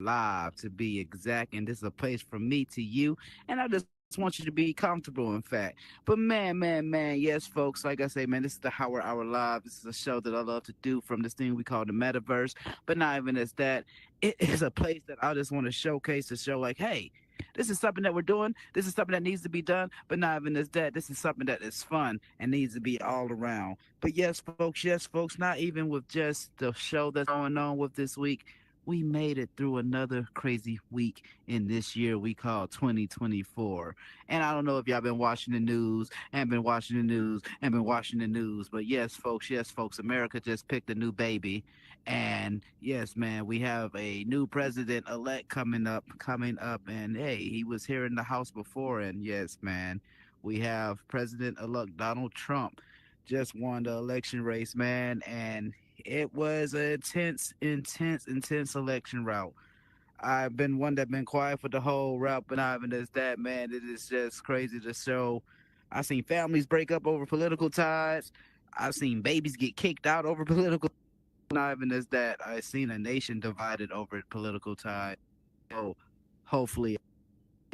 live to be exact, and this is a place from me to you, and I just want you to be comfortable, in fact. But man, yes, folks, like I say, man, this is the Howard Hour Live. This is a show that I love to do from this thing we call the metaverse. But not even as that, it is a place that I just want to showcase to show, like, hey, this is something that we're doing. This is something that needs to be done. But not even as that, this is something that is fun and needs to be all around. But yes, folks, not even with just the show that's going on with this week. We made it through another crazy week in this year we call 2024. And I don't know if y'all been watching the news and been watching the news and been watching the news, but yes, folks, America just picked a new baby. And yes, man, we have a new president elect coming up. And hey, he was here in the House before. And yes, man, we have President elect Donald Trump just won the election race, man. And it was an intense election route. I've been one that been quiet for the whole route, but not even as that, man. It is just crazy to show. I've seen families break up over political ties. I've seen babies get kicked out over political. Not even as that. I've seen a nation divided over political ties. So hopefully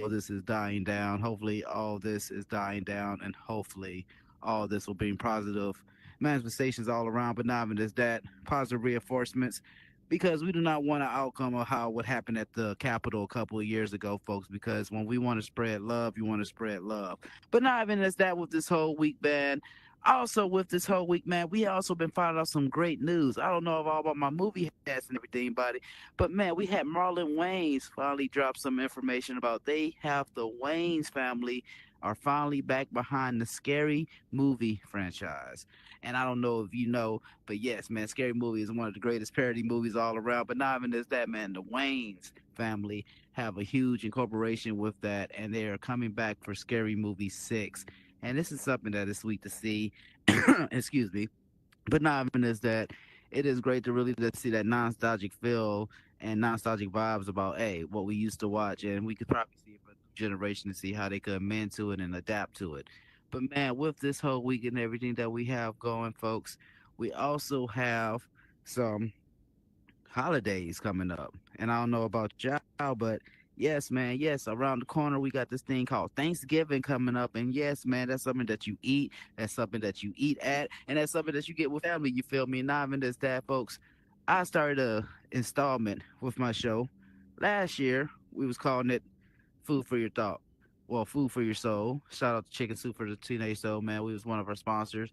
all this is dying down. Hopefully all this is dying down, and hopefully all this will bring positive manifestations all around. But not even just that, positive reinforcements, because we do not want an outcome of how what happened at the Capitol a couple of years ago, folks. Because when we want to spread love, you want to spread love. But not even as that with this whole week, man. Also, with this whole week, man, we also been finding out some great news. I don't know all about my movie hats and everything, buddy, but man, we had Marlon Wayans finally drop some information about they have the Wayans family are finally back behind the Scary Movie franchise. And I don't know if you know, but yes, man, Scary Movie is one of the greatest parody movies all around. But not even just that, man, the Wayans family have a huge incorporation with that, and they are coming back for Scary Movie 6. And this is something that is sweet to see. Excuse me. But not even is that it is great to really just see that nostalgic feel and nostalgic vibes about hey what we used to watch, and we could probably see it for the generation to see how they could amend to it and adapt to it. But man, with this whole week and everything that we have going, folks, we also have some holidays coming up. And I don't know about y'all, but yes, man, yes, around the corner we got this thing called Thanksgiving coming up. And yes, man, that's something that you eat, that's something that you eat at, and that's something that you get with family, you feel me? Not even just that, folks. I started a installment with my show. Last year, we was calling it Food for Your Thought. Well, Food for Your Soul. Shout out to Chicken Soup for the Teenage Soul, man. We was one of our sponsors.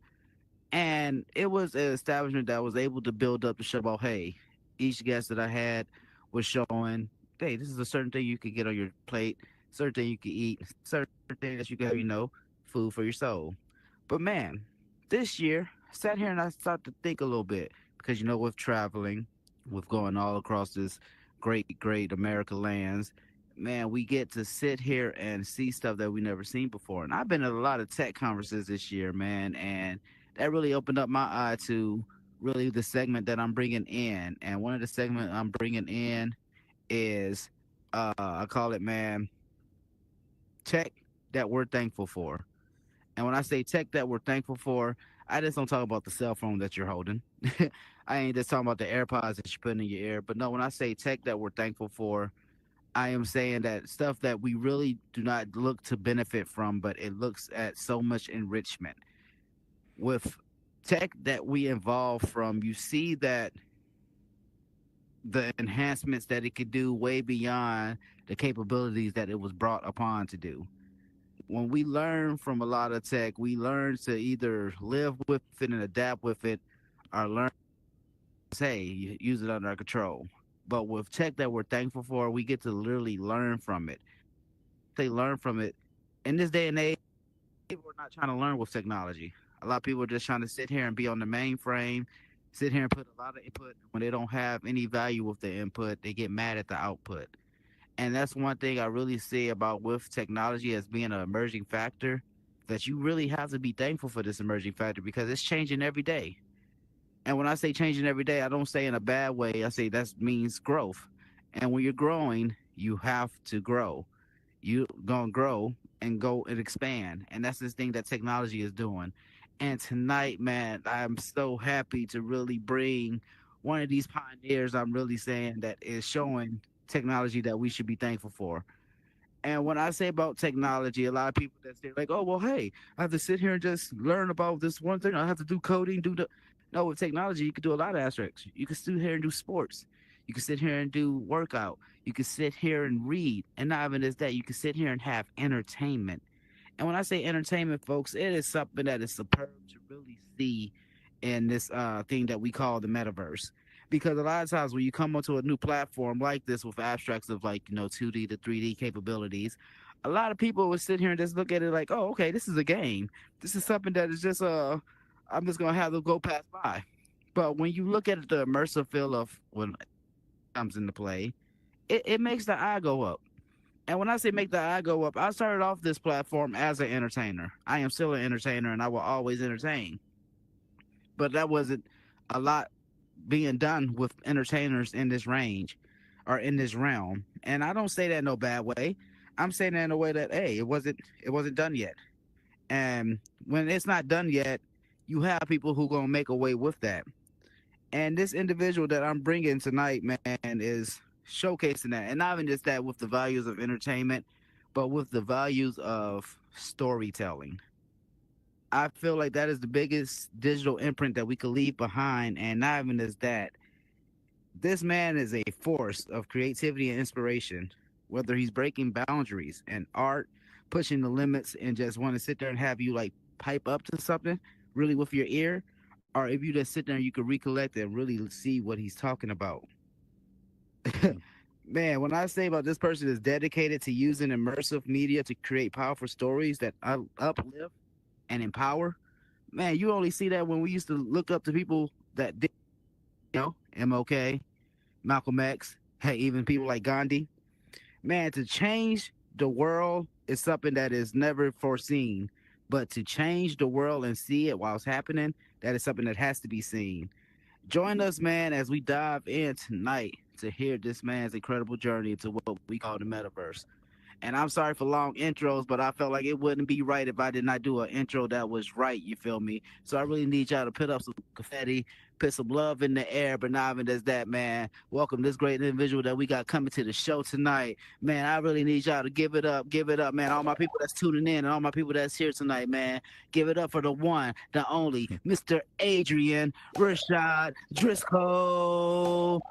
And it was an establishment that was able to build up the show about, hey, each guest that I had was showing, hey, this is a certain thing you could get on your plate, certain thing you could eat, certain thing that you can have, food for your soul. But man, this year, I sat here and I started to think a little bit because, with traveling, with going all across this great America lands, man, we get to sit here and see stuff that we never seen before. And I've been at a lot of tech conferences this year, man, and that really opened up my eye to really the segment that I'm bringing in. And one of the segments I'm bringing in is, I call it, man, tech that we're thankful for. And when I say tech that we're thankful for, I just don't talk about the cell phone that you're holding. I ain't just talking about the AirPods that you're putting in your ear. But no, when I say tech that we're thankful for, I am saying that stuff that we really do not look to benefit from, but it looks at so much enrichment. With tech that we evolve from, you see that the enhancements that it could do way beyond the capabilities that it was brought upon to do. When we learn from a lot of tech, we learn to either live with it and adapt with it, or learn, say, use it under our control. But with tech that we're thankful for, we get to literally learn from it. They learn from it. In this day and age, people are not trying to learn with technology. A lot of people are just trying to sit here and be on the mainframe, sit here and put a lot of input. When they don't have any value with the input, they get mad at the output. And that's one thing I really see about with technology as being an emerging factor, that you really have to be thankful for this emerging factor because it's changing every day. And when I say changing every day, I don't say in a bad way. I say that means growth. And when you're growing, you have to grow. You gonna grow and go and expand. And that's this thing that technology is doing. And tonight, man, I'm so happy to really bring one of these pioneers. I'm really saying that is showing. technology that we should be thankful for. And when I say about technology, a lot of people that say like, "Oh, well, hey, I have to sit here and just learn about this one thing. I have to do coding, do the." No, with technology, you can do a lot of aspects. You can sit here and do sports. You can sit here and do workout. You can sit here and read. And not even just that, you can sit here and have entertainment. And when I say entertainment, folks, it is something that is superb to really see in this thing that we call the metaverse. Because a lot of times when you come onto a new platform like this with abstracts of like, 2D to 3D capabilities, a lot of people would sit here and just look at it like, oh, okay, this is a game. This is something that is just I'm just gonna have to go pass by. But when you look at the immersive feel of when it comes into play, it makes the eye go up. And when I say make the eye go up, I started off this platform as an entertainer. I am still an entertainer and I will always entertain. But that wasn't a lot being done with entertainers in this range or in this realm. And I don't say that in no bad way. I'm saying that in a way that hey, it wasn't done yet. And when it's not done yet, you have people who gonna make a way with that. And this individual that I'm bringing tonight, man, is showcasing that. And not even just that with the values of entertainment, but with the values of storytelling. I feel like that is the biggest digital imprint that we could leave behind. And not even just that, this man is a force of creativity and inspiration. Whether he's breaking boundaries and art, pushing the limits, and just want to sit there and have you like pipe up to something really with your ear, or if you just sit there and you can recollect and really see what he's talking about. Man, when I say about this person is dedicated to using immersive media to create powerful stories that uplift and empower, man, you only see that when we used to look up to people that did, MLK, Malcolm X, hey, even people like Gandhi. Man, to change the world is something that is never foreseen. But to change the world and see it while it's happening, that is something that has to be seen. Join us, man, as we dive in tonight to hear this man's incredible journey to what we call the metaverse. And I'm sorry for long intros, but I felt like it wouldn't be right if I did not do an intro that was right. You feel me? So I really need y'all to put up some confetti, put some love in the air. But not even does that, man. Welcome this great individual that we got coming to the show tonight, man. I really need y'all to give it up, man. All my people that's tuning in and all my people that's here tonight, man. Give it up for the one, the only, Mr. Adrian Rashad Driscoll.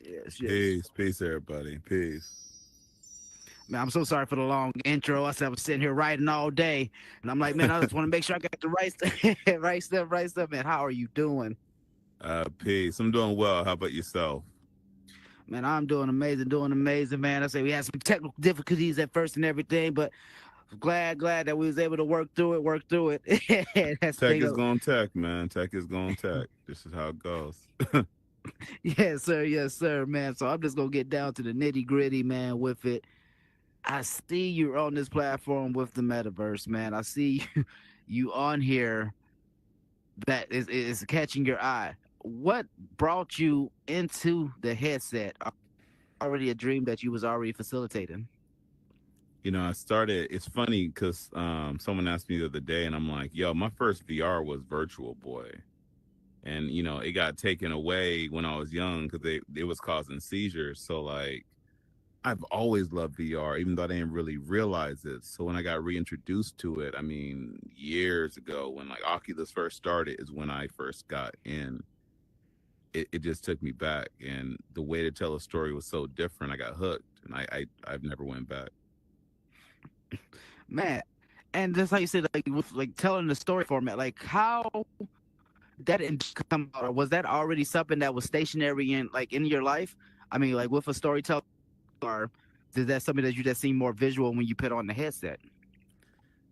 Yes, yes. Peace, peace, everybody. Peace. Man, I'm so sorry for the long intro. I said I was sitting here writing all day, and I'm like, man, I just want to make sure I got the right stuff, right stuff. Man, how are you doing? Peace. I'm doing well. How about yourself? Man, I'm doing amazing, man. I say we had some technical difficulties at first and everything, but glad that we was able to work through it. That's the Tech thing. is going tech, man. Tech is going tech. This is how it goes. Yes, sir, man. So I'm just gonna get down to the nitty gritty, man, with it. I see you on this platform with the metaverse, man. I see you on here that is catching your eye. What brought you into the headset? Already a dream that you was already facilitating. I started. It's funny because someone asked me the other day, and I'm like, "Yo, my first VR was Virtual Boy, and it got taken away when I was young because it was causing seizures. So like, I've always loved VR, even though I didn't really realize it. So when I got reintroduced to it, I mean, years ago, when like Oculus first started, is when I first got in. It just took me back, and the way to tell a story was so different. I got hooked, and I've never went back. Man, and just like you said, like with like telling the story format, like how that didn't just come out, or was that already something that was stationary in like in your life? I mean, like with a storyteller, or is that something that you just seem more visual when you put on the headset?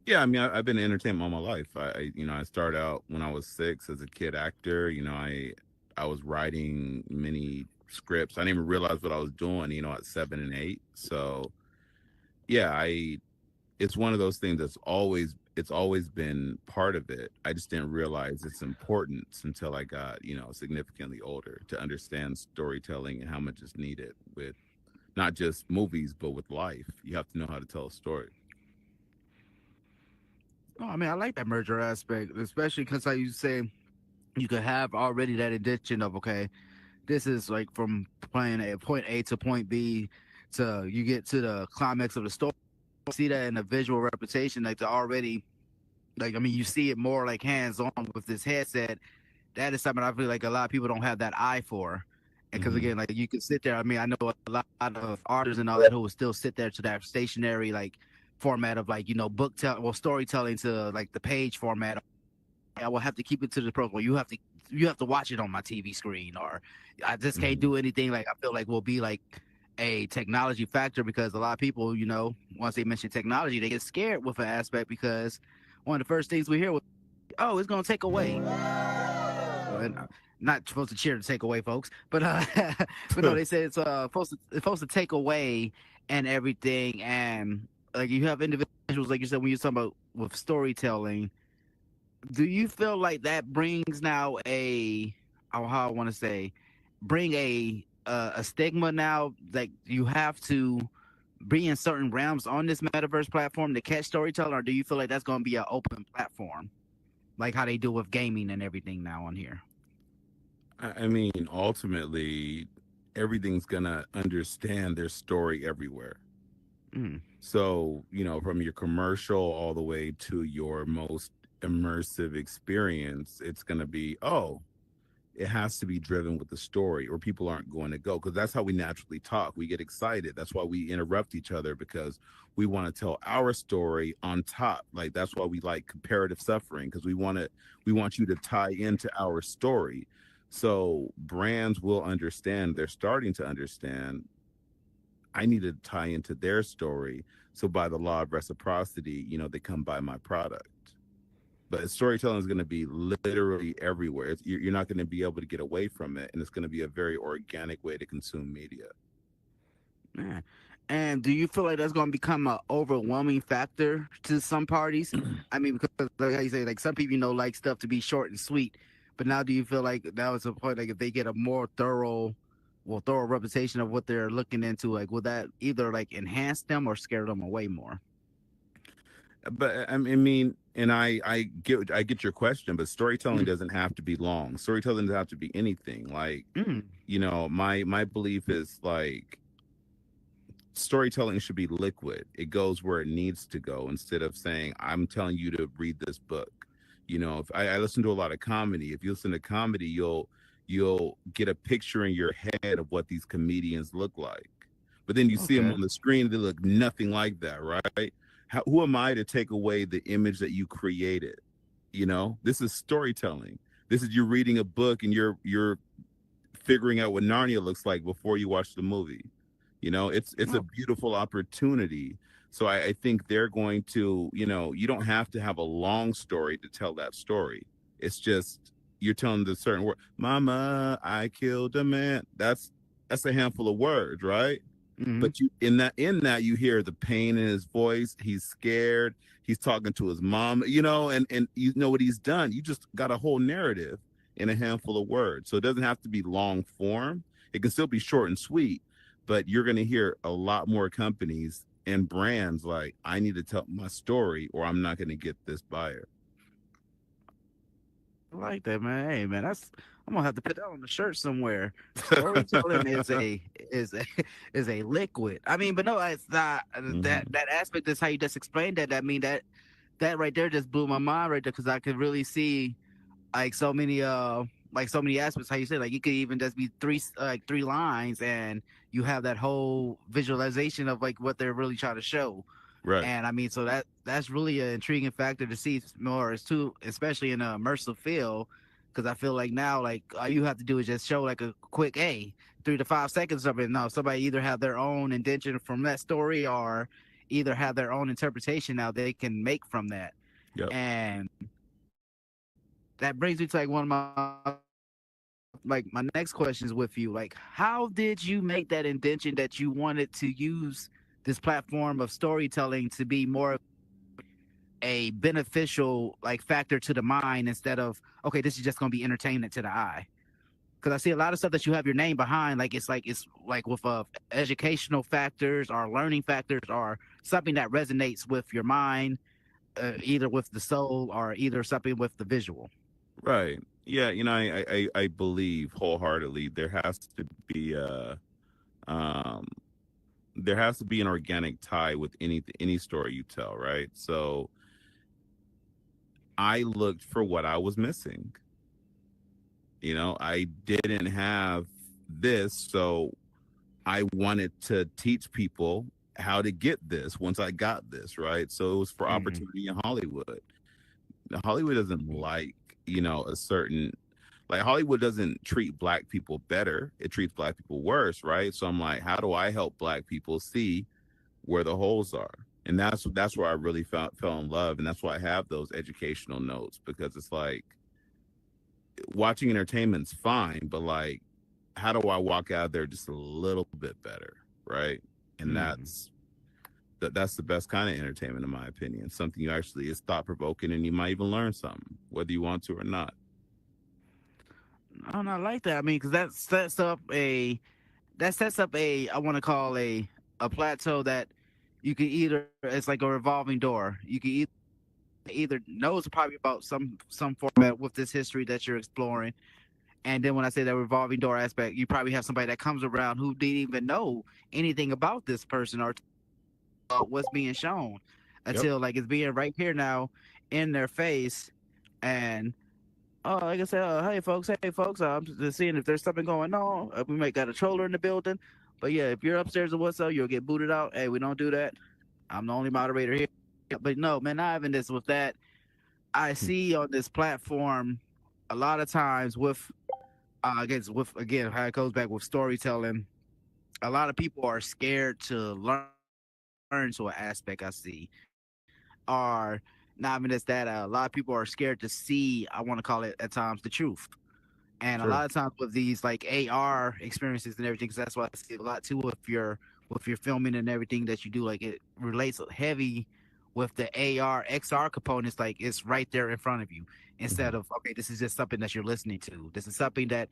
Yeah, I mean, I've been in entertainment all my life. I started out when I was 6 as a kid actor. I was writing many scripts. I didn't even realize what I was doing. At 7 and 8. So yeah, I it's one of those things it's always been part of it. I just didn't realize its importance until I got significantly older to understand storytelling and how much is needed with not just movies but with life. You have to know how to tell a story. Oh, I mean, I like that merger aspect, especially because, like you say, you could have already that addition of okay, this is like from playing a point A to point B to you get to the climax of the story. See that in the visual representation, like, the already, like, I mean, you see it more like hands on with this headset. That is something I feel like a lot of people don't have that eye for. And because Hmm. again, like, you can sit there. I mean, I know a lot of artists and all that who will still sit there to that stationary like format of, like, book tell well storytelling to like the page format. I will have to keep it to the protocol. You have to watch it on my TV screen, or I just can't Hmm. do anything. Like, I feel like will be like a technology factor, because a lot of people, once they mention technology, they get scared with an aspect, because one of the first things we hear was, "Oh, it's gonna take away." And not supposed to cheer to take away, folks, but but no, they said it's supposed to take away and everything, and like, you have individuals, like you said, when you're talking about with storytelling. Do you feel like that brings now how I want to say, bring a stigma now, like you have to be in certain realms on this metaverse platform to catch storytelling, or do you feel like that's going to be an open platform, like how they do with gaming and everything now on here? I mean, ultimately, everything's gonna understand their story everywhere. Mm. So, from your commercial all the way to your most immersive experience, it's going to be, oh, it has to be driven with the story or people aren't going to go, because that's how we naturally talk. We get excited. That's why we interrupt each other, because we want to tell our story on top. Like, that's why we like comparative suffering, because we want you to tie into our story. So brands will understand, they're starting to understand, I need to tie into their story. So by the law of reciprocity, they come buy my product. But storytelling is going to be literally everywhere. You're not going to be able to get away from it, and it's going to be a very organic way to consume media. Man. And do you feel like that's going to become an overwhelming factor to some parties? I mean, because like how you say, like, some people, like stuff to be short and sweet. But now, do you feel like now is a point, like, if they get a more thorough representation of what they're looking into, like, will that either like enhance them or scare them away more? But I mean, and I get your question, but storytelling Mm. doesn't have to be long. Storytelling doesn't have to be anything. Like, Mm. my belief is like storytelling should be liquid. It goes where it needs to go, instead of saying, I'm telling you to read this book. If I listen to a lot of comedy. If you listen to comedy, you'll get a picture in your head of what these comedians look like. But then you see them Okay. on the screen, they look nothing like that, right? Who am I to take away the image that you created? This is storytelling. This is you reading a book and you're figuring out what Narnia looks like before you watch the movie. It's a Oh. beautiful opportunity. So I think they're going to, you don't have to have a long story to tell that story. It's just you're telling the certain word. Mama, I killed a man. That's a handful of words, right? Mm-hmm. But you in that you hear the pain in his voice. He's scared. He's talking to his mom, and you know what he's done. You just got a whole narrative in a handful of words. So it doesn't have to be long form. It can still be short and sweet, but you're going to hear a lot more companies and brands like, I need to tell my story or I'm not going to get this buyer. I like that, man. Hey, man, I'm gonna have to put that on the shirt somewhere. Storytelling is a is a liquid. I mean, but no, it's not Hmm. that aspect. Is how you just explained that. I mean, that right there just blew my mind right there, because I could really see like so many aspects. How you say, like, you could even just be three lines, and you have that whole visualization of like what they're really trying to show. Right. And I mean, so that's really an intriguing factor to see more as too, especially in a immersive feel, because I feel like now, like, all you have to do is just show like a quick 3 to 5 seconds of it. No, somebody either have their own intention from that story, or either have their own interpretation now they can make from that. Yep. And that brings me to like one of my next questions with you. Like, how did you make that intention that you wanted to use this platform of storytelling to be more a beneficial like factor to the mind, instead of, okay, this is just going to be entertainment to the eye? Because I see a lot of stuff that you have your name behind, like it's like with educational factors or learning factors, or something that resonates with your mind, either with the soul or either something with the visual. Right. Yeah, I believe wholeheartedly um there has to be an organic tie with any story you tell, right? So I looked for what I was missing. I didn't have this, so I wanted to teach people how to get this once I got this, right? So it was for Mm, opportunity in Hollywood. Hollywood doesn't like, a certain, like, Hollywood doesn't treat black people better. It treats black people worse, right? So I'm like, how do I help black people see where the holes are? And that's where I really fell in love, and that's why I have those educational notes, because it's like watching entertainment's fine, but like, how do I walk out there just a little bit better, right? And mm. that's the best kind of entertainment, in my opinion. Something you actually is thought provoking, and you might even learn something, whether you want to or not. I don't know, I like that. I mean, because that sets up a I want to call a plateau that you can either it's like a revolving door. You can either know it's probably about some format with this history that you're exploring, and then when I say that revolving door aspect, you probably have somebody that comes around who didn't even know anything about this person or what's being shown Yep. until like it's being right here now in their face. And like I said, hey folks, I'm just seeing if there's something going on. We might got a troller in the building, but yeah, if you're upstairs or what's up, you'll get booted out. Hey, we don't do that. I'm the only moderator here. But no, man, not having this with that. I see on this platform a lot of times with I guess with again how it goes back with storytelling. A lot of people are scared to learn to an aspect I see, are not even just that. A lot of people are scared to see. I want to call it at times the truth. And a lot of Sure. times with these like AR experiences and everything, because that's what I see a lot too with your filming and everything that you do. Like it relates heavy with the AR XR components. Like it's right there in front of you instead Hmm. of okay, this is just something that you're listening to. This is something that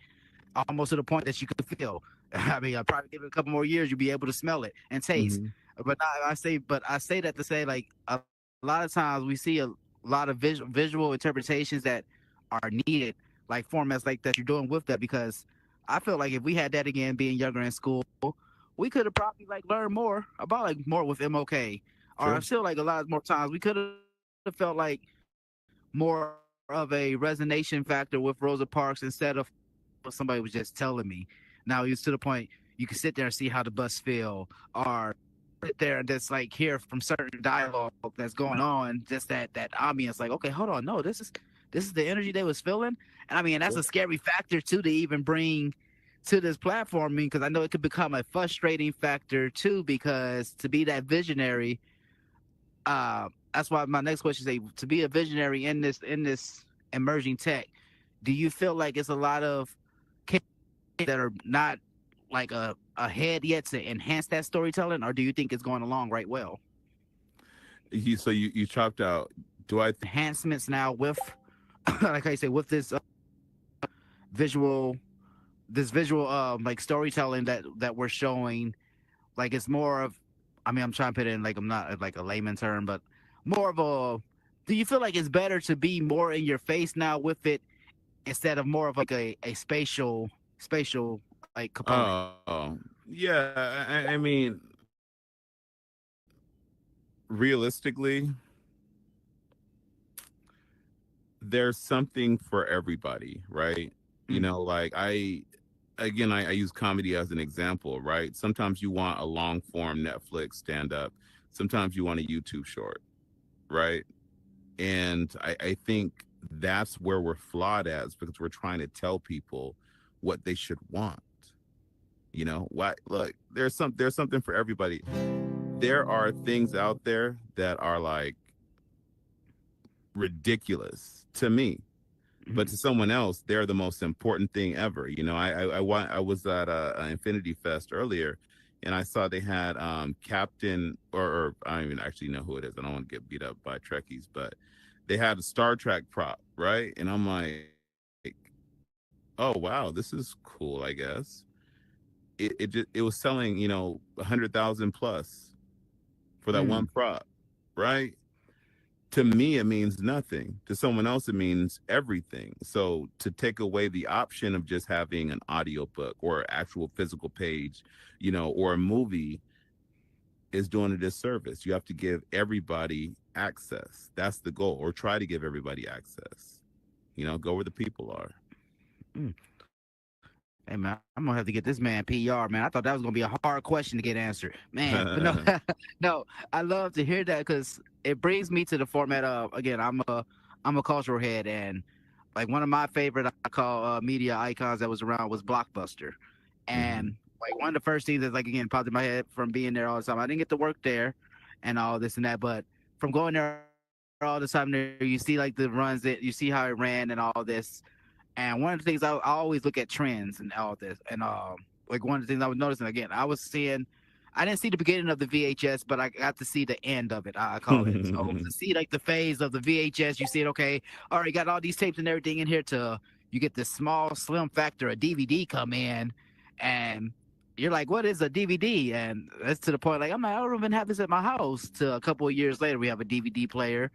almost to the point that you could feel. I mean, I probably give it a couple more years, you'll be able to smell it and taste. Hmm. But I say that to say like a lot of times we see a lot of visual interpretations that are needed, like formats like that you're doing with that because I feel like if we had that again, being younger in school, we could have probably like learned more about like more with MOK. Or I Sure. feel like a lot more times we could have felt like more of a resonation factor with Rosa Parks instead of what somebody was just telling me. Now it's to the point you can sit there and see how the bus feel, or sit there and just like hear from certain dialogue that's going on, just that ambience. Like, okay, hold on, no, this is the energy they was feeling, and I mean that's a Sure. scary factor too to even bring to this platform. I mean, because I know it could become a frustrating factor too, because to be that visionary, that's why my next question is to be a visionary in this emerging tech. Do you feel like it's a lot of that are not like ahead yet to enhance that storytelling, or do you think it's going along right well? So you chopped out. Do I? Enhancements now with, like I say, with this visual, this visual like storytelling that we're showing, like it's more of, I mean, I'm trying to put it in like I'm not like a layman term, but more of a. Do you feel like it's better to be more in your face now with it instead of more of like a spatial like component? Oh, yeah. I mean, realistically, there's something for everybody, right? Like I use comedy as an example, right? Sometimes you want a long form Netflix stand up, sometimes you want a YouTube short, right? And I think that's where we're flawed as, because we're trying to tell people what they should want. Why? Look, there's something for everybody. There are things out there that are like ridiculous to me, but Mm-hmm. to someone else, they're the most important thing ever. I was at a Infinity Fest earlier, and I saw they had Captain, or I don't even actually know who it is. I don't want to get beat up by Trekkies, but they had a Star Trek prop, right? And I'm like, oh wow, this is cool. I guess it was selling, 100,000 plus for that one Mm. prop, right? To me it means nothing, to someone else it means everything. So to take away the option of just having an audiobook or actual physical page, or a movie, is doing a disservice. You have to give everybody access. That's the goal, or try to give everybody access. Go where the people are. Mm. Hey man, I'm gonna have to get this man PR, man. I thought that was gonna be a hard question to get answered, man. But no, no, I love to hear that because it brings me to the format of, again, I'm a cultural head, and like one of my favorite I call media icons that was around was Blockbuster, Hmm. and like one of the first things that's like again popped in my head from being there all the time. I didn't get to work there, and all this and that, but from going there all the time, there you see like the runs that you see how it ran and all this. And one of the things I always look at trends and all this. And like one of the things I was noticing again, I didn't see the beginning of the VHS, but I got to see the end of it. I call it. So to see like the phase of the VHS, you see it. Okay, all right, got all these tapes and everything in here. To you get this small slim factor, a DVD come in, and you're like, what is a DVD? And that's to the point like I'm like, I don't even have this at my house. To a couple of years later, we have a DVD player.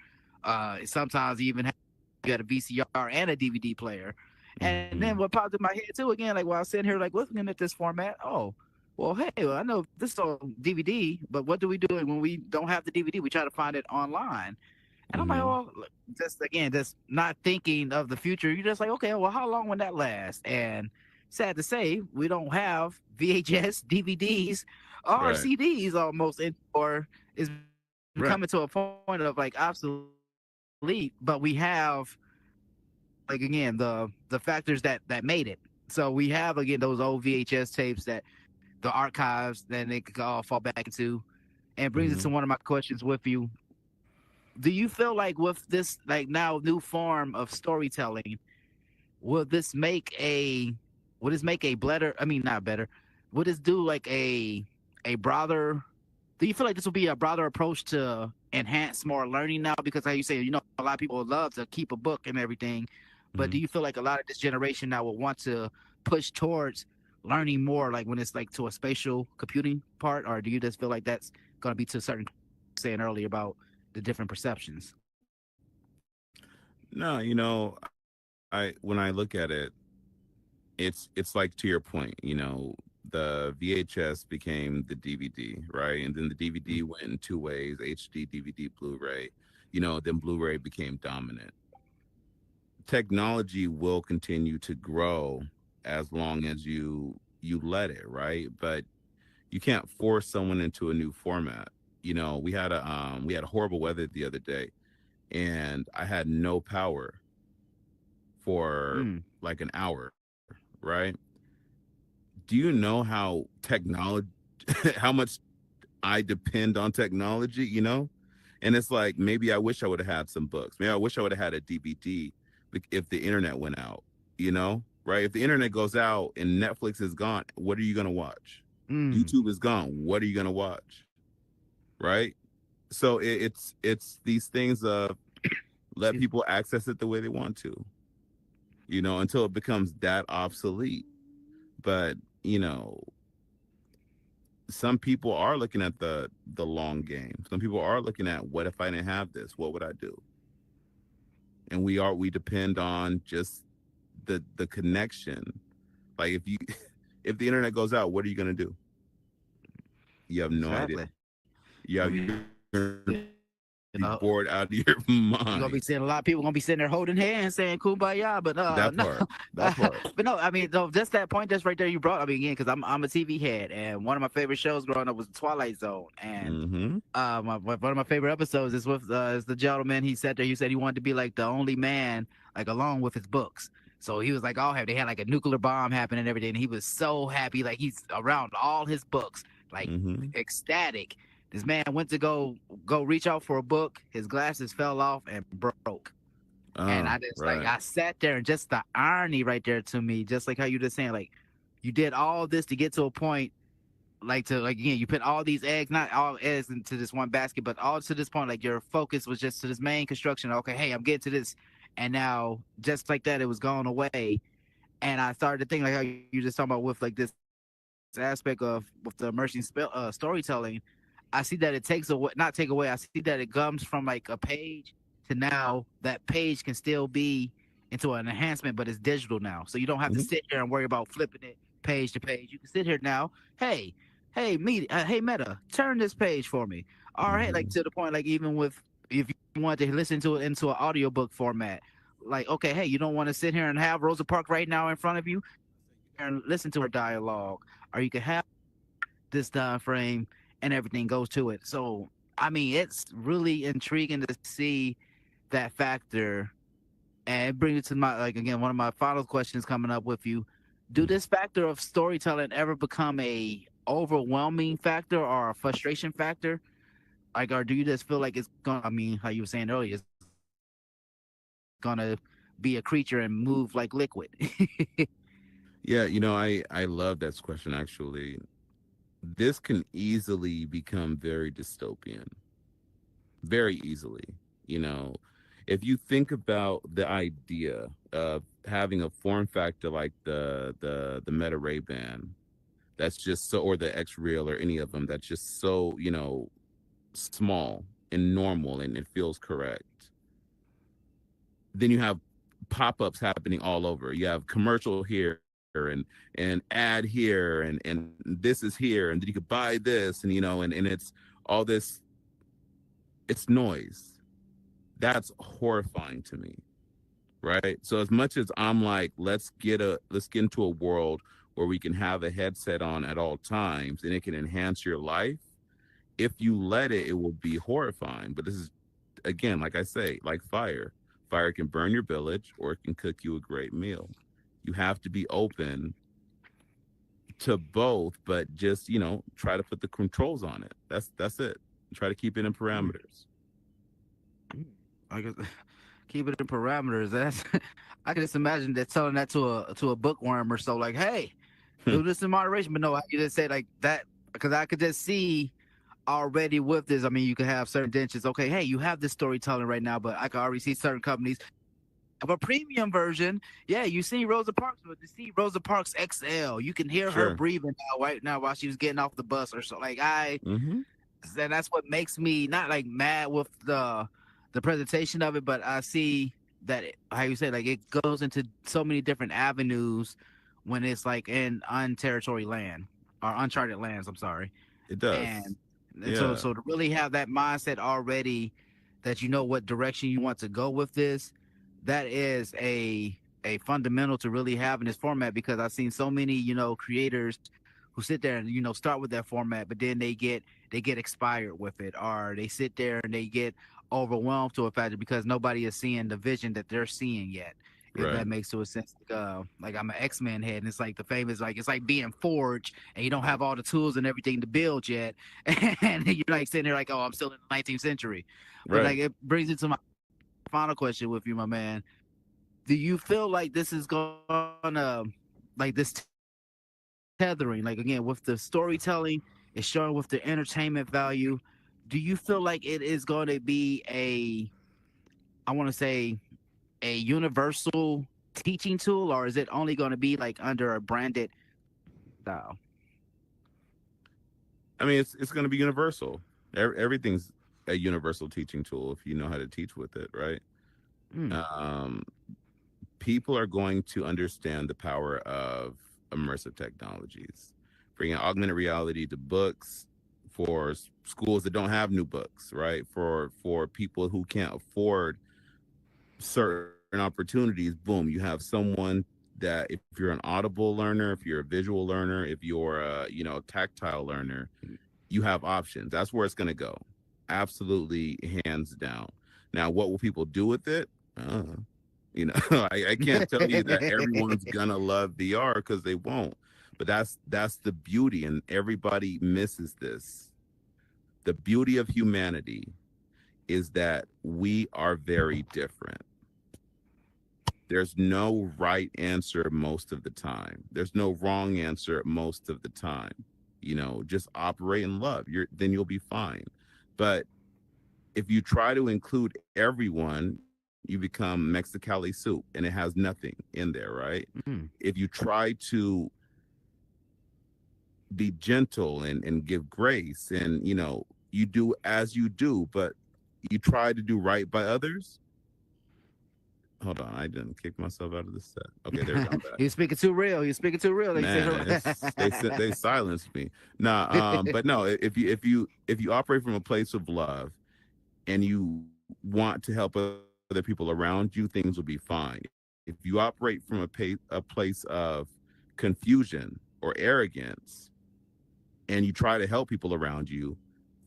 Sometimes you even have got a VCR and a DVD player. And then what Hmm. popped in my head too again, like while I was sitting here like looking at this format, oh, well, hey, well, I know this is on DVD, but what do we do when we don't have the DVD? We try to find it online. And I'm like, Hmm. oh, just again, just not thinking of the future. You're just like, okay, well, how long will that last? And sad to say, we don't have VHS, DVDs, or Right. CDs almost, or it's becoming to a point Right. of like obsolete. But we have like again the factors that made it. So we have again those old VHS tapes that the archives then they could all fall back into, and it brings it to Hmm. one of my questions with you. Do you feel like with this like now new form of storytelling, will this make a would this make a better, I mean not better, would this do like a broader, do you feel like this will be a broader approach to enhance more learning now? Because how you say, a lot of people would love to keep a book and everything, but do Hmm. you feel like a lot of this generation now will want to push towards learning more, like when it's like to a spatial computing part, or do you just feel like that's going to be to a certain saying earlier about the different perceptions? No, when I look at it, it's like, to your point, the VHS became the DVD, right? And then the DVD Mm, went in two ways: HD, DVD, Blu-ray. Then Blu-ray became dominant. Technology will continue to grow as long as you let it, right? But you can't force someone into a new format. We had horrible weather the other day, and I had no power for mm, like an hour, right? Do you know how technology how much I depend on technology, And it's like, maybe I wish I would have had some books. Maybe I wish I would have had a DVD if the internet went out, right? If the internet goes out and Netflix is gone, what are you going to watch? mm. YouTube is gone. What are you going to watch? Right? So it's these things of, let Excuse me. people access it the way they want to, until it becomes that obsolete. But, you know, some people are looking at the long game. Some people are looking at, what if I didn't have this? What would I do? And we depend on just the connection. Like, if you if the internet goes out, what are you going to do? You have no idea. Exactly. You're We, going to be bored out of your you're gonna be seeing a lot of mind. people gonna be sitting there holding hands saying "Kumbaya," but no, That part. That but part. no. I mean, though, just that point, just right there, you brought. I mean, again, because I'm a TV head, and one of my favorite shows growing up was Twilight Zone, and Mm-hmm. one of my favorite episodes is with is the gentleman. He sat there. He said he wanted to be like the only man, like alone with his books. So he was like, "Oh, have they had like a nuclear bomb happen and everything?" And he was so happy, like he's around all his books, like Mm-hmm. ecstatic. This man went to go reach out for a book. His glasses fell off and broke. And I Oh, just like I right. sat there, and just the irony right there to me, just like how you just saying, like you did all this to get to a point, like to like again, you put all these eggs, not all eggs into this one basket, but all to this point, like your focus was just to this main construction. Okay, hey, I'm getting to this, and now just like that, it was going away. And I started to think like how you just talking about with like this aspect of with the immersion storytelling. I see that it takes away, not take away. I see that it comes from like a page. to now that page can still be into an enhancement, but it's digital now. So you don't have to Hmm. sit here and worry about flipping it page to page. You can sit here now. Hey, hey Meta, turn this page for me. All right, like Hmm. to the point, like even with if you want to listen to it into an audiobook format, like okay, hey, you don't want to sit here and have Rosa Parks right now in front of you and listen to her dialogue, or you can have this time frame and everything goes to it. So I mean, it's really intriguing to see that factor, and it brings it to my like again one of my final questions coming up with you. Do this factor of storytelling ever become a overwhelming factor or a frustration factor? Like, or do you just feel like it's gonna? I mean, how you were saying earlier, it's gonna be a creature and move like liquid. Yeah, I love that question actually. This can easily become very dystopian, very easily. You know, if you think about the idea of having a form factor like the Meta Ray Ban, that's just so, or the X Real or any of them, that's just so small and normal and it feels correct. Then you have pop-ups happening all over. You have commercial here and ad here and this is here and then you could buy this and and it's all this, it's noise. That's horrifying to me, right? So as much as I'm like, let's get into a world where we can have a headset on at all times and it can enhance your life. If you let it, it will be horrifying. But this is, again, like I say, like fire. Fire can burn your village or it can cook you a great meal. You have to be open to both, but just, try to put the controls on it. That's it. Try to keep it in Mm, parameters. mm. I guess keep it in parameters. That's I can just imagine that telling that to a bookworm or so, like, hey, do this in moderation. But no, you just say like that because I could just see already with this. I mean, you could have certain dentures. Okay, hey, you have this storytelling right now, but I can already see certain companies have a premium version. Yeah, you see Rosa Parks, but you see Rosa Parks XL. You can hear her Sure. breathing now, right now while she was getting off the bus or so. Like Mm-hmm. and that's what makes me not like mad with the presentation of it, but I see that how you say like it goes into so many different avenues when it's like in unterritory land or uncharted lands. I'm sorry, It and does. so Yeah. to really have that mindset already that you know what direction you want to go with this, that is a fundamental to really having this format because I've seen so many creators who sit there and start with that format, but then they get expired with it, or they sit there and they get overwhelmed to a factor because nobody is seeing the vision that they're seeing yet. If Right. that makes to a sense, like I'm an X-Men head, and it's like the famous, like it's like being forged, and you don't have all the tools and everything to build yet, and you're like sitting there like, oh, I'm still in the 19th century. But Right. like it brings it to my final question with you, my man. Do you feel like this is gonna like this tethering, like again with the storytelling, it's showing with the entertainment value? Do you feel like it is going to be I want to say, a universal teaching tool, or is it only going to be like under a branded style? I mean, it's going to be universal. Everything's a universal teaching tool if you know how to teach with it, right? Mm. Um, People are going to understand the power of immersive technologies, bringing augmented reality to books for schools that don't have new books, right? For people who can't afford certain opportunities, boom, you have someone that if you're an audible learner, if you're a visual learner, if you're a tactile learner, you have options. That's where it's going to go. Absolutely, hands down. Now, what will people do with it? You know, I can't tell you that everyone's gonna love VR because they won't. But that's the beauty, and everybody misses this. The beauty of humanity is that we are very different. There's no right answer most of the time. There's no wrong answer most of the time. Just operate in love. Then you'll be fine. But if you try to include everyone, you become Mexicali soup and it has nothing in there, right? Mm. If you try to be gentle and give grace and you do as you do, but you try to do right by others. Hold on, I didn't kick myself out of the set. Okay, there we go. I'm back. He's speaking too real. He's speaking too real. He said, Man, they silenced me. Nah, but no, if you operate from a place of love and you want to help other people around you, things will be fine. If you operate from a place of confusion or arrogance and you try to help people around you,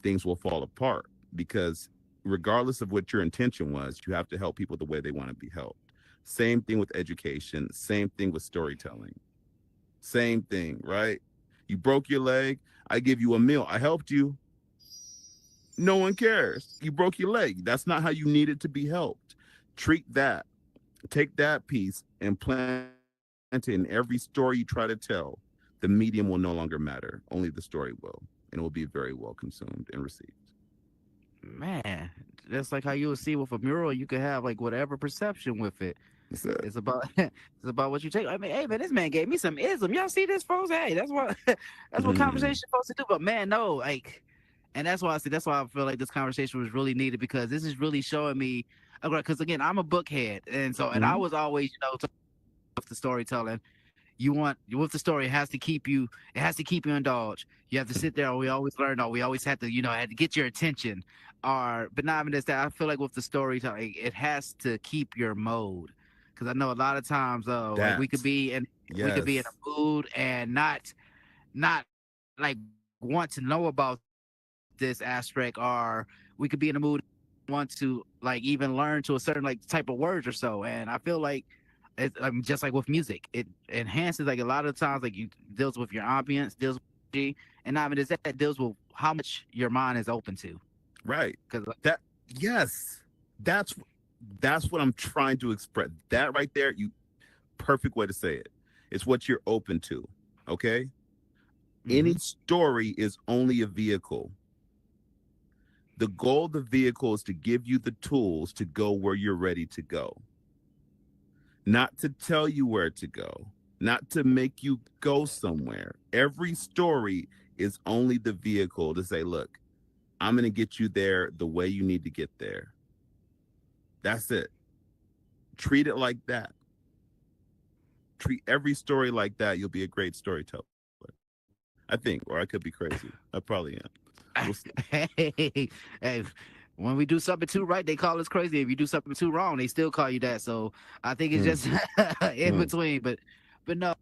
things will fall apart because regardless of what your intention was, you have to help people the way they want to be helped. Same thing with education, same thing with storytelling. Same thing, right? You broke your leg, I give you a meal. I helped you. No one cares. You broke your leg. That's not how you needed to be helped. Treat that. Take that piece and plant it in every story you try to tell. The medium will no longer matter. Only the story will. And it will be very well consumed and received. man, that's like how you would see with a mural. You could have like whatever perception with it. That's it. It's about it's about what you take. I mean, hey man, this man gave me some ism. Y'all see this, folks? Hey, that's what that's what Mm, conversation supposed to do. But man, no, like, and that's why I see. That's why I feel like this conversation was really needed because this is really showing me. Because again, I'm a bookhead, and so and I mhm. was always with the storytelling. You want with the story, it has to keep you. It has to keep you indulged. You have to sit there. We always learn. Or we always have to, had to get your attention. Or, but not even just that. I feel like with the storytelling, it has to keep your mode. Because I know a lot of times, like That. we could be in Yes. a mood and not like want to know about this aspect, or we could be in a mood want to like even learn to a certain like type of words or so. And I feel like it's just like with music, it enhances like a lot of times like you deals with your ambience, deals with energy, and not even just that deals with how much your mind is open to. Right. Because That yes. That's that's what I'm trying to express. That right there, you perfect way to say it. It's what you're open to. Okay? Any hmm story is only a vehicle. The goal of the vehicle is to give you the tools to go where you're ready to go, not to tell you where to go, not to make you go somewhere. Every story is only the vehicle to say, look, I'm going to get you there the way you need to get there. That's it. Treat it like that. Treat every story like that. You'll be a great storyteller. I think, or I could be crazy. I probably am. We'll see. hey, hey, when we do something too right, they call us crazy. If you do something too wrong, they still call you that. So I think it's Hmm. just in Hmm. between. But no,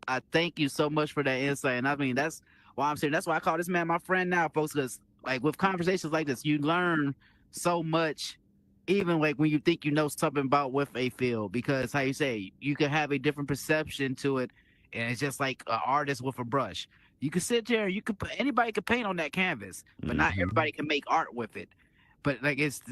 I thank you so much for that insight. And I mean, that's why I'm saying that's why I call this man my friend now, folks. Because like with conversations like this, you learn so much. Even like when you think you know something about with a field, because how you say you can have a different perception to it, and it's just like an artist with a brush. You can sit there, you could anybody could paint on that canvas, but not Hmm. everybody can make art with it. But like it's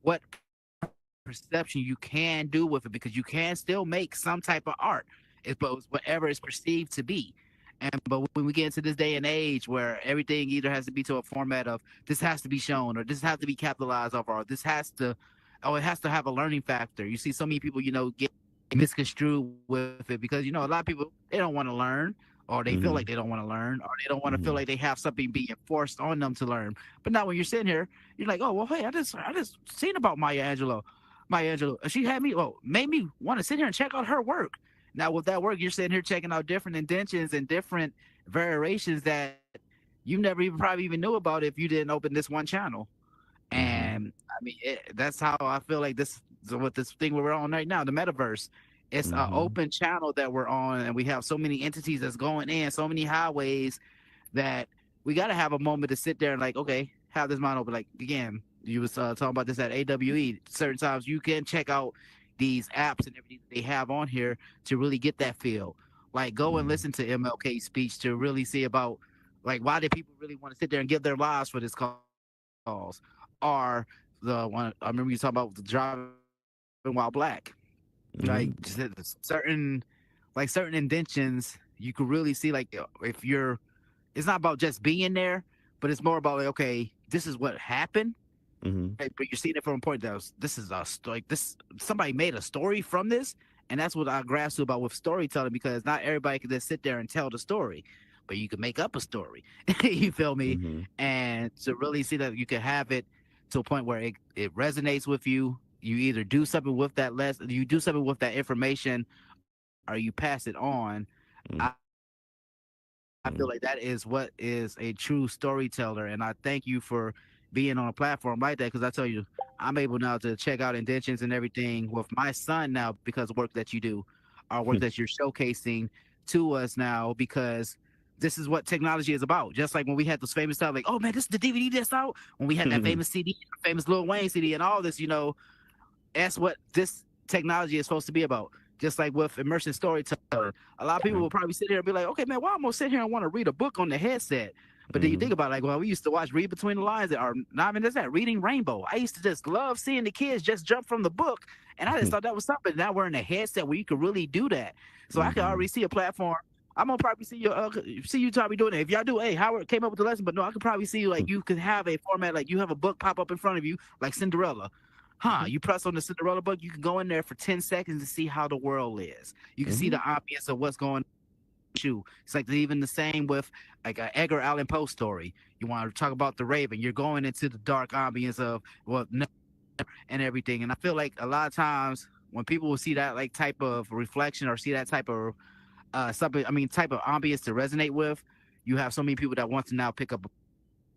what perception you can do with it because you can still make some type of art. It's but whatever it's perceived to be. And but when we get into this day and age where everything either has to be to a format of this has to be shown or this has to be capitalized off or this has to oh it has to have a learning factor. You see so many people, get misconstrued with it because a lot of people they don't want to learn or they feel like they don't Hmm. want to learn or they don't want to feel like they Hmm. have something being forced on them to learn. But now when you're sitting here, you're like, oh well, hey, I just seen about Maya Angelou. Maya Angelou. She had me made me want to sit here and check out her work. Now with that work, you're sitting here checking out different indentions and different variations that you never even probably even knew about if you didn't open this one channel. Hmm. And I mean, that's how I feel like this so with this thing we're on right now, the metaverse. It's an Hmm. open channel that we're on, and we have so many entities that's going in, so many highways that we got to have a moment to sit there and like, okay, have this mind open. Like again, you was talking about this at AWE. Certain times you can check out these apps and everything that they have on here to really get that feel. Like go and Hmm. listen to MLK's speech to really see about like why did people really want to sit there and give their lives for this cause, or the one I remember you talking about the driving while black. Like Hmm. certain certain indentions you could really see like if you're it's not about just being there, but it's more about like, okay, this is what happened, Hmm. right? But you're seeing it from a point that this is like this somebody made a story from this, and that's what I grasp to about with storytelling because not everybody can just sit there and tell the story, but you can make up a story. You feel me? Hmm. And to really see that you can have it to a point where it resonates with you. You either do something with that you do something with that information, or you pass it on. I feel like that is what is a true storyteller, and I thank you for being on a platform like that because I tell you, I'm able now to check out indentions and everything with my son now because of work that you do, our work that you're showcasing to us now because this is what technology is about. Just like when we had those famous stuff, like, oh man, this is the DVD that's out. When we had that famous CD, famous Lil Wayne CD, and all this, that's what this technology is supposed to be about. Just like with immersive storytelling, a lot of people will probably sit here and be like, okay, man, why am I gonna sit here and want to read a book on the headset? But then you think about it, like, well, we used to watch Read Between the Lines, or not even just that, Reading Rainbow. I used to just love seeing the kids just jump from the book, and I just thought that was something. Now we're in a headset where you could really do that. So I can already see a platform. I'm gonna probably see you probably doing it. If y'all do, hey, Howard came up with the lesson, but no, I could probably see like you could have a format like you have a book pop up in front of you, like Cinderella. Huh, you press on the Cinderella book, you can go in there for 10 seconds to see how the world is. You can see the ambience of what's going on. It's like even the same with like an Edgar Allan Poe story. You want to talk about the Raven, you're going into the dark ambience of and everything. And I feel like a lot of times when people will see that like type of reflection or see that type of something, I mean, type of ambience to resonate with, you have so many people that want to now pick up.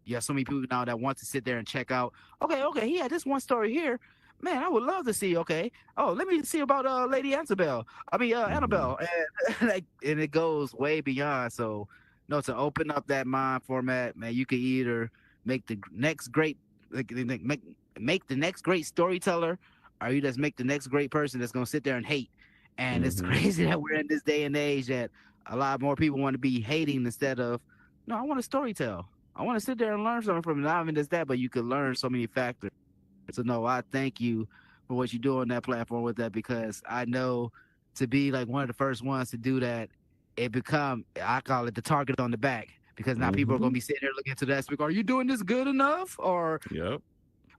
You have so many people now that want to sit there and check out. Okay, he had this one story here. Man, I would love to see. Okay, oh, let me see about Lady Annabelle. I mean Annabelle, and like, and it goes way beyond. So, no, to open up that mind format, man, you could either make the next great, make the next great storyteller, or you just make the next great person that's gonna sit there and hate. And it's crazy that we're in this day and age that a lot more people want to be hating instead of, no, I want to storytell. I want to sit there and learn something from it. Not even just that, but you could learn so many factors. So no, I thank you for what you do on that platform with that because I know to be like one of the first ones to do that, it become, I call it the target on the back because now people are gonna be sitting there looking to that speak, are you doing this good enough? Yep.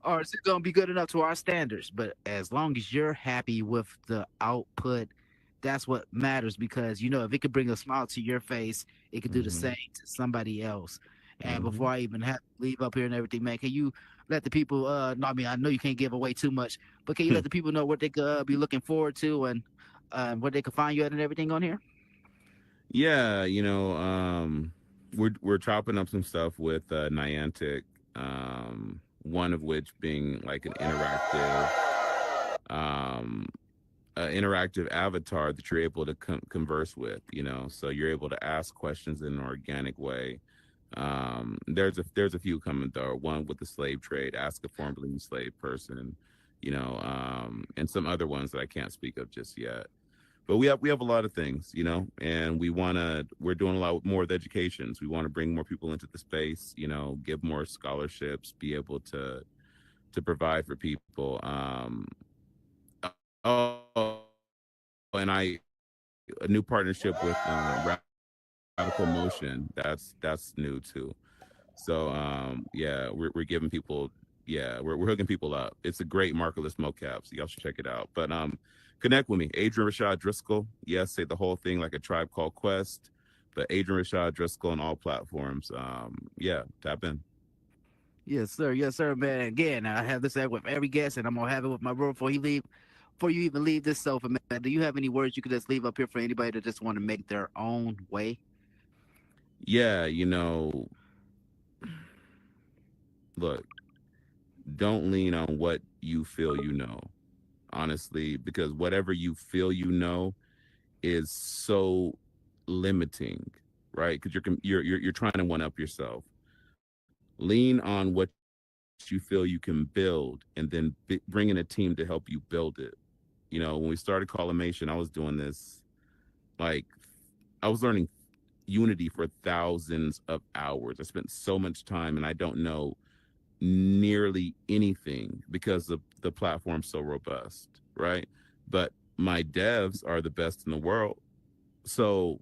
Or is it gonna be good enough to our standards? But as long as you're happy with the output, that's what matters because if it could bring a smile to your face, it could do the Mm-hmm. same to somebody else. And Mm-hmm. before I even have to leave up here and everything, man, can you let the people no, I mean I know you can't give away too much, but can you let the people know what they could be looking forward to and where they can find you at and everything on here? Yeah, we're chopping up some stuff with Niantic, one of which being like um, interactive avatar that you're able to converse with. So you're able to ask questions in an organic way. There's a few coming though. One with the slave trade, ask a formerly enslaved person, and some other ones that I can't speak of just yet. But we have a lot of things, and we're doing a lot more with educations. We want to bring more people into the space, give more scholarships, be able to provide for people. Oh, and a new partnership with Radical Motion. That's new too. So yeah, we're giving people, we're hooking people up. It's a great markerless mocap, so y'all should check it out. But connect with me, Adrian Rashad Driscoll. Yes, say the whole thing like a Tribe Called Quest, but Adrian Rashad Driscoll on all platforms. Yeah, tap in. Yes, sir, man. Again, I have this with every guest, and I'm gonna have it with my bro before he leave. Before you even leave this sofa, man, do you have any words you could just leave up here for anybody that just want to make their own way? Yeah, look, don't lean on what you feel honestly, because whatever you feel is so limiting, right? Because you're trying to one up yourself. Lean on what you feel you can build, and then bring in a team to help you build it. When we started Collimation, I was doing this like I was learning Unity for thousands of hours. I spent so much time, and I don't know nearly anything because the platform's so robust, right? But my devs are the best in the world. So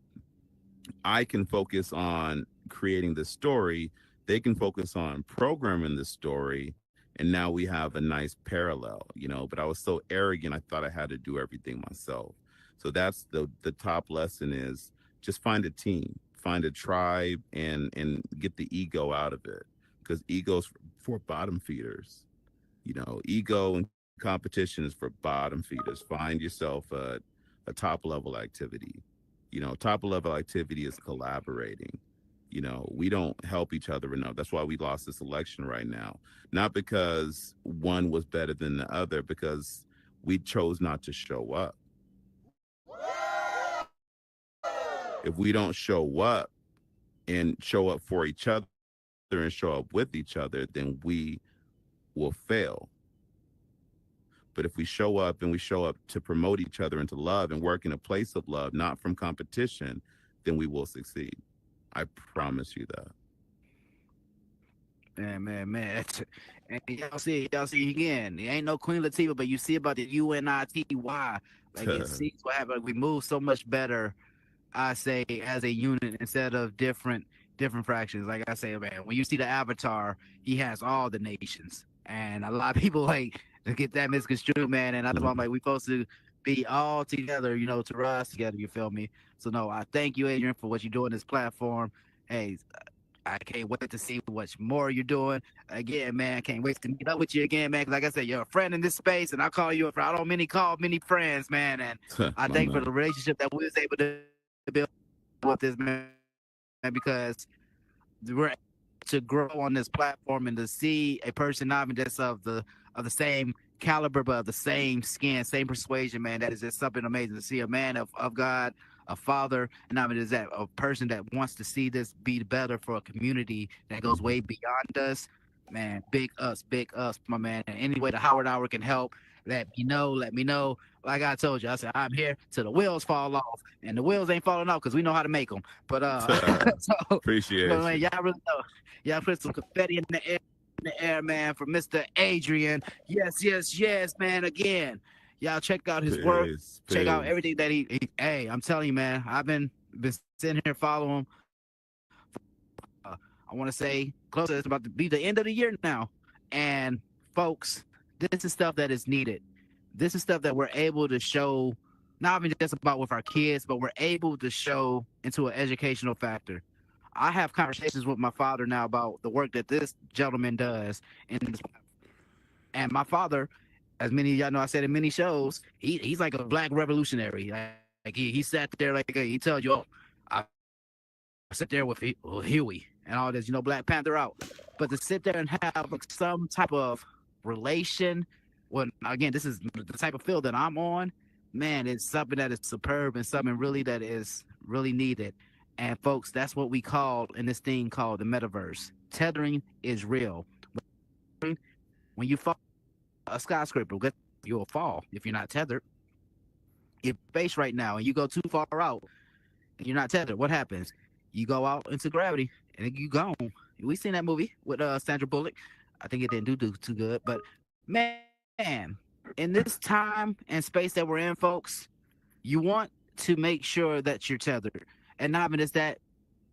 I can focus on creating the story. They can focus on programming the story. And now we have a nice parallel. But I was so arrogant, I thought I had to do everything myself. So that's the top lesson is just find a team, find a tribe, and get the ego out of it because ego's for bottom feeders. Ego and competition is for bottom feeders. Find yourself a top level activity. Top level activity is collaborating. We don't help each other enough. That's why we lost this election right now. Not because one was better than the other, because we chose not to show up. If we don't show up and show up for each other and show up with each other, then we will fail. But if we show up and we show up to promote each other into love and work in a place of love, not from competition, then we will succeed. I promise you Man. And y'all see again. It ain't no Queen Latifah, but you see about the UNITY. Like it that. seems what happened. Like we move so much better, I say, as a unit instead of different fractions. Like I say, man, when you see the Avatar, he has all the nations, and a lot of people like to get that misconstrued, man. And that's why I'm like, we supposed to be all together, to rise together. You feel me? So no, I thank you, Adrian, for what you do on this platform. Hey, I can't wait to see what more you're doing. Again, man, can't wait to meet up with you again, man. 'Cause like I said, you're a friend in this space, and I call you a friend. I don't many call many friends, man. And I My thank for man. the relationship that we was able to build with this man, because we're to grow on this platform and to see a person not even just of the same caliber, but of the same skin, same persuasion, man. That is just something amazing to see a man of God, a father, and not only is that a person that wants to see this be better for a community that goes way beyond us. Man, big us, my man. And any way the Howard Hour can help, let me know. Like I told you, I said I'm here till the wheels fall off, and the wheels ain't falling off because we know how to make them. But so, but man, Appreciation. y'all really know, y'all put some confetti in the air, man, for Mr. Adrian. Yes, man. Again, y'all check out his work. Peace. Check out Peace. everything that he. Hey, I'm telling you, man. I've been sitting here following him. I want to say close. It's about to be the end of the year now, and folks, this is stuff that is needed. This is stuff that we're able to show, not even just about with our kids, but we're able to show into an educational factor. I have conversations with my father now about the work that this gentleman does, and my father, as many of y'all know, I said in many shows, he's like a black revolutionary. Like he sat there like he tells you, oh, I sit there with Huey and all this, Black Panther out. But to sit there and have like some type of relation, when again, this is the type of field that I'm on, man, it's something that is superb and something really that is really needed. And folks, that's what we call in this thing called the metaverse. Tethering is real. When you fall a skyscraper, you'll fall if you're not tethered. If space right now and you go too far out and you're not tethered, what happens? You go out into gravity and then you gone. We seen that movie with Sandra Bullock. I think it didn't do too good, but man, in this time and space that we're in, folks, you want to make sure that you're tethered, and not even just that,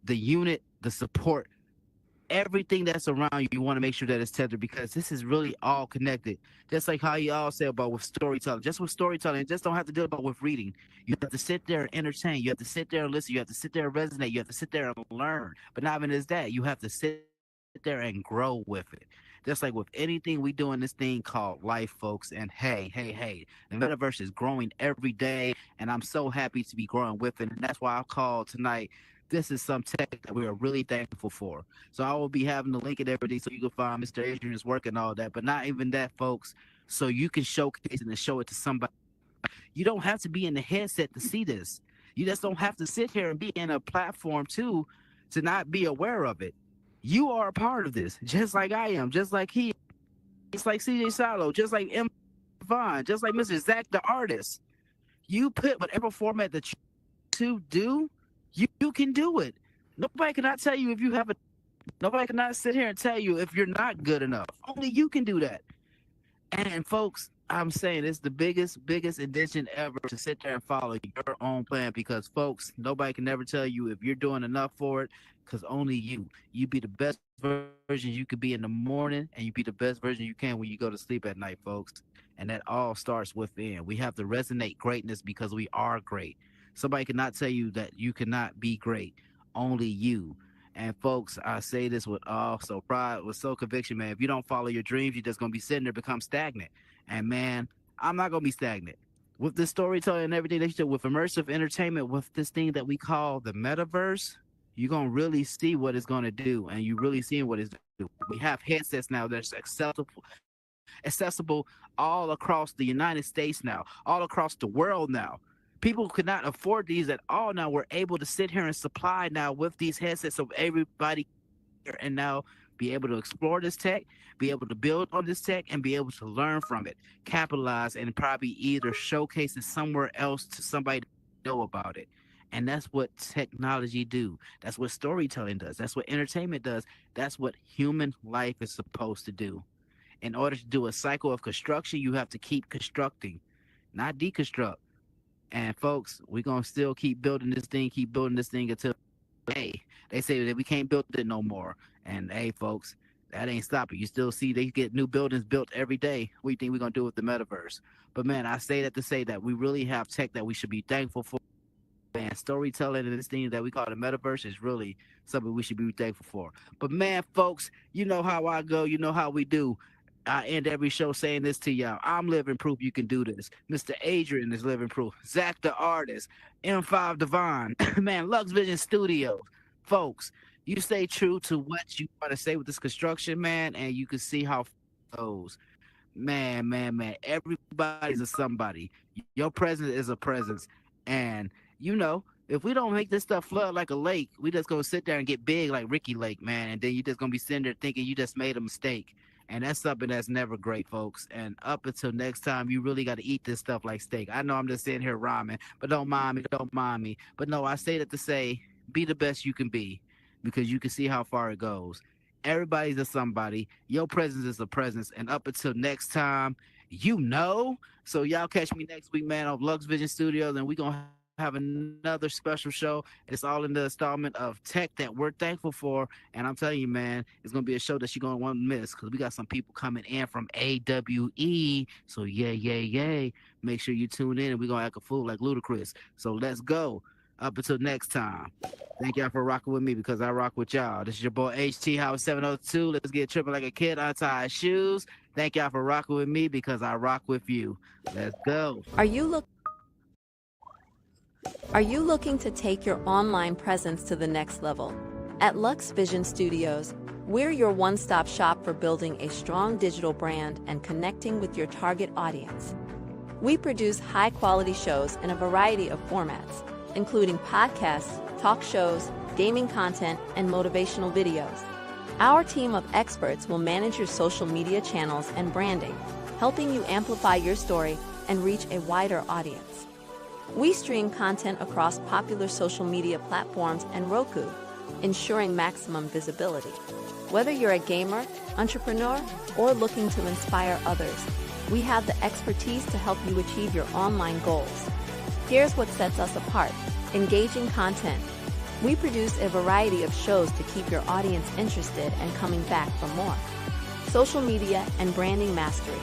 the unit, the support, everything that's around you, you want to make sure that it's tethered because this is really all connected. Just like how you all say about with storytelling, just with storytelling, just don't have to do about with reading. You have to sit there and entertain. You have to sit there and listen. You have to sit there and resonate. You have to sit there and learn. But not even as that, you have to sit there and grow with it. Just like with anything we do in this thing called life, folks. And hey, the metaverse is growing every day, and I'm so happy to be growing with it. And that's why I called tonight. This is some tech that we are really thankful for. So I will be having the link and everything so you can find Mr. Adrian's work and all that. But not even that, folks. So you can showcase it and show it to somebody. You don't have to be in the headset to see this. You just don't have to sit here and be in a platform too to not be aware of it. You are a part of this, just like I am, just like he, just like CJ Silo, just like M. Vaughn, just like Mr. Zach the artist. You put whatever format that you to do, you can do it. Nobody cannot tell you if you have a. Nobody cannot sit here and tell you if you're not good enough. Only you can do that. And folks, I'm saying it's the biggest invention ever to sit there and follow your own plan because folks, nobody can never tell you if you're doing enough for it because only you be the best version you could be in the morning and you be the best version you can when you go to sleep at night, folks. And that all starts within. We have to resonate greatness because we are great. Somebody cannot tell you that you cannot be great. Only you. And folks, I say this with all so pride, with so conviction, man. If you don't follow your dreams, you're just gonna be sitting there, become stagnant. And man, I'm not gonna be stagnant. With this storytelling and everything that you do, with immersive entertainment, with this thing that we call the metaverse, you're gonna really see what it's gonna do, and you really seeing what it's doing. We have headsets now that's accessible all across the United States now, all across the world now. People could not afford these at all now. We're able to sit here and supply now with these headsets so everybody and now be able to explore this tech, be able to build on this tech, and be able to learn from it, capitalize, and probably either showcase it somewhere else to somebody to know about it. And that's what technology do. That's what storytelling does. That's what entertainment does. That's what human life is supposed to do. In order to do a cycle of construction, you have to keep constructing, not deconstruct. And folks, we're gonna still keep building this thing until hey, they say that we can't build it no more. And hey, folks, that ain't stopping. You still see they get new buildings built every day. What do you think we're gonna do with the metaverse? But man, I say that to say that we really have tech that we should be thankful for. Man, storytelling and this thing that we call the metaverse is really something we should be thankful for. But man, folks, you know how I go, you know how we do. I end every show saying this to y'all. I'm living proof you can do this. Mr. Adrian is living proof. Zach the artist, M5 Devon, man, Lux Vision Studios. Folks, you stay true to what you want to say with this construction, man, and you can see how it goes. Man, everybody's a somebody. Your presence is a presence. And, if we don't make this stuff flood like a lake, we just gonna sit there and get big like Ricky Lake, man. And then you just gonna be sitting there thinking you just made a mistake. And that's something that's never great, folks. And up until next time, you really got to eat this stuff like steak. I know I'm just sitting here rhyming, but don't mind me, don't mind me. But no, I say that to say, be the best you can be because you can see how far it goes. Everybody's a somebody. Your presence is a presence. And up until next time, So y'all catch me next week, man, on Lux Vision Studios, and we're going to have another special show. It's all in the installment of tech that we're thankful for. And I'm telling you, man, it's going to be a show that you're going to want to miss because we got some people coming in from AWE. So, yay. Make sure you tune in and we're going to act a fool like Ludacris. So, let's go. Up until next time. Thank y'all for rocking with me because I rock with y'all. This is your boy HT House 702. Let's get tripping like a kid, untie his shoes. Thank y'all for rocking with me because I rock with you. Let's go. Are you looking to take your online presence to the next level? At Lux Vision Studios, we're your one-stop shop for building a strong digital brand and connecting with your target audience. We produce high-quality shows in a variety of formats, including podcasts, talk shows, gaming content, and motivational videos. Our team of experts will manage your social media channels and branding, helping you amplify your story and reach a wider audience. We stream content across popular social media platforms and Roku, ensuring maximum visibility. Whether you're a gamer, entrepreneur, or looking to inspire others, we have the expertise to help you achieve your online goals. Here's what sets us apart: engaging content. We produce a variety of shows to keep your audience interested and coming back for more. Social media and branding mastery.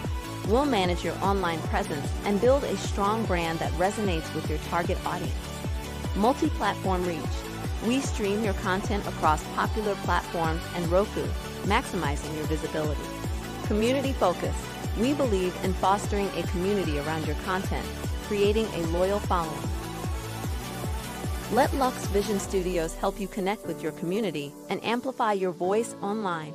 We'll manage your online presence and build a strong brand that resonates with your target audience. Multi-platform reach. We stream your content across popular platforms and Roku, maximizing your visibility. Community focus. We believe in fostering a community around your content, creating a loyal following. Let Lux Vision Studios help you connect with your community and amplify your voice online.